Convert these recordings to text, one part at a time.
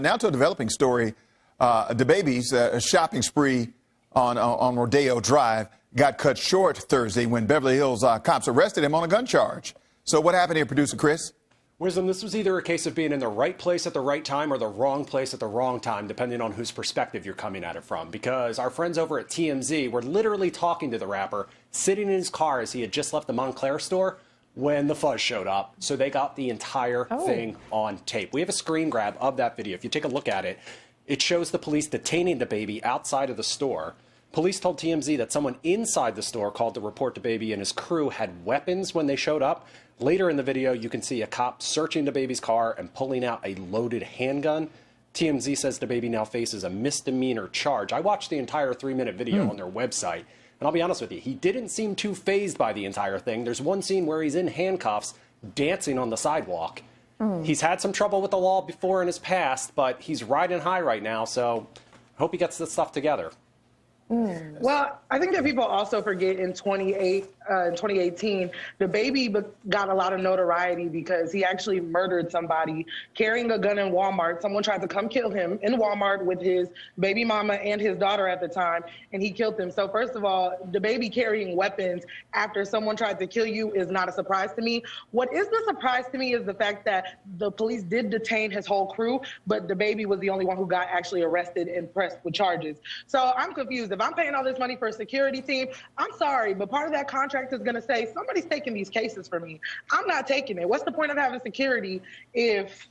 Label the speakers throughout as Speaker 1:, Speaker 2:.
Speaker 1: now to a developing story. DaBaby's shopping spree on Rodeo Drive got cut short Thursday when Beverly Hills cops arrested him on a gun charge. So what happened here, producer Chris?
Speaker 2: Wisdom, this was either a case of being in the right place at the right time or the wrong place at the wrong time, depending on whose perspective you're coming at it from. Because our friends over at TMZ were literally talking to the rapper, sitting in his car as he had just left the Montclair store when the fuzz showed up. So they got the entire thing on tape. We have a screen grab of that video. If you take a look at it, it shows the police detaining DaBaby outside of the store. Police told TMZ that someone inside the store called to report DaBaby and his crew had weapons when they showed up. Later in the video, you can see a cop searching DaBaby's car and pulling out a loaded handgun. TMZ says DaBaby now faces a misdemeanor charge. I watched the entire 3-minute video on their website, and I'll be honest with you, he didn't seem too fazed by the entire thing. There's one scene where he's in handcuffs, dancing on the sidewalk. He's had some trouble with the law before in his past, but he's riding high right now, so I hope he gets this stuff together.
Speaker 3: Well, I think that people also forget in 2018, DaBaby got a lot of notoriety because he actually murdered somebody carrying a gun in Walmart. Someone tried to come kill him in Walmart with his baby mama and his daughter at the time, and he killed them. So first of all, DaBaby carrying weapons after someone tried to kill you is not a surprise to me. What is the surprise to me is the fact that the police did detain his whole crew, but DaBaby was the only one who got actually arrested and pressed with charges. So I'm confused. If I'm paying all this money for a security team, I'm sorry, but part of that contract is going to say, somebody's taking these cases for me. I'm not taking it. What's the point of having security if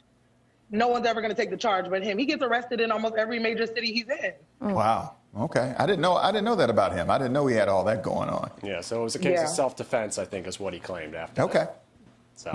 Speaker 3: no one's ever going to take the charge but him? He gets arrested in almost every major city he's in.
Speaker 1: Wow. Okay. I didn't know that about him. I didn't know he had all that going on.
Speaker 2: Yeah, so it was a case of self-defense, I think, is what he claimed after that.
Speaker 1: Okay.
Speaker 2: So.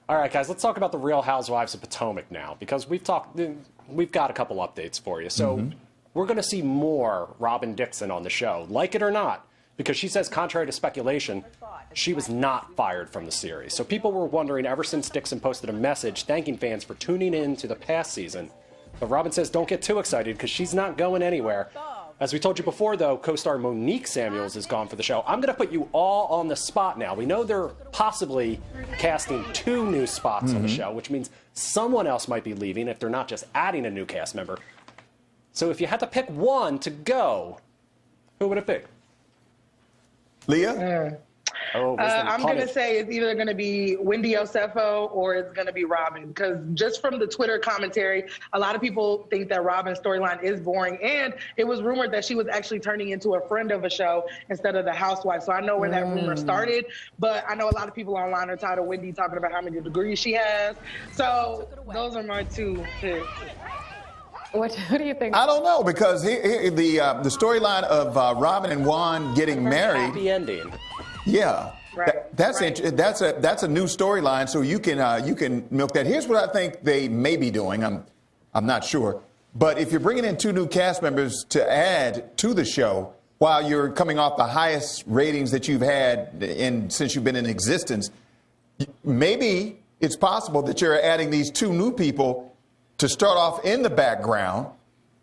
Speaker 1: All
Speaker 2: right, guys, let's talk about the Real Housewives of Potomac now, because we've got a couple updates for you. So we're going to see more Robin Dixon on the show, like it or not, because she says, contrary to speculation, she was not fired from the series. So people were wondering ever since Dixon posted a message thanking fans for tuning in to the past season. But Robin says don't get too excited because she's not going anywhere. As we told you before, though, co-star Monique Samuels is gone for the show. I'm going to put you all on the spot now. We know they're possibly casting 2 new spots on the show, which means someone else might be leaving if they're not just adding a new cast member. So if you had to pick one to go, who would it be?
Speaker 1: Leah?
Speaker 3: I'm going to say it's either going to be Wendy Osefo or it's going to be Robin, because just from the Twitter commentary, a lot of people think that Robin's storyline is boring, and it was rumored that she was actually turning into a friend of a show instead of the housewife. So I know where that rumor started, but I know a lot of people online are tired of Wendy talking about how many degrees she has. So those are my 2 picks.
Speaker 4: What do you think?
Speaker 1: I don't know, because the storyline of Robin and Juan getting married.
Speaker 2: Happy ending.
Speaker 1: Yeah, that's a new storyline, so you can milk that. Here's what I think they may be doing. I'm not sure, but if you're bringing in 2 new cast members to add to the show while you're coming off the highest ratings that you've had since you've been in existence, maybe it's possible that you're adding these 2 new people to start off in the background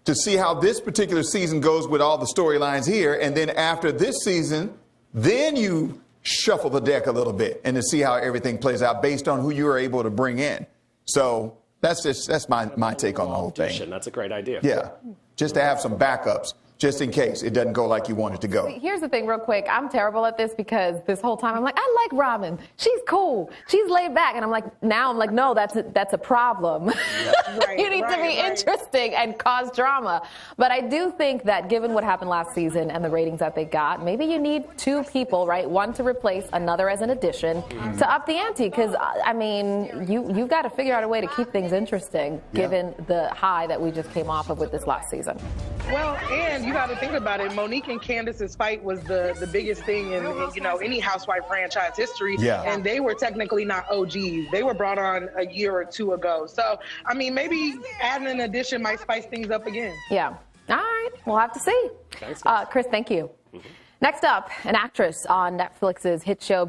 Speaker 1: to see how this particular season goes with all the storylines here, and then after this season, then you shuffle the deck a little bit and to see how everything plays out based on who you are able to bring in. So that's my take on the whole thing.
Speaker 2: That's a great idea.
Speaker 1: Yeah, just to have some backups, just in case it doesn't go like you want it to go.
Speaker 4: Here's the thing real quick. I'm terrible at this because this whole time I'm like, I like Robin. She's cool. She's laid back. And I'm like, no, that's a problem. You need to be interesting and cause drama. But I do think that given what happened last season and the ratings that they got, maybe you need 2 people, right? One to replace, another as an addition to up the ante. Because, I mean, you've got to figure out a way to keep things interesting given the high that we just came off of with this last season.
Speaker 3: Well, and you got to think about it. Monique and Candace's fight was the biggest thing in any housewife franchise history. Yeah. And they were technically not OGs. They were brought on a year or 2 ago. So, I mean, maybe adding an addition might spice things up again.
Speaker 4: Yeah. All right. We'll have to see.
Speaker 2: Thanks,
Speaker 4: Chris, thank you. Next up, an actress on Netflix's hit show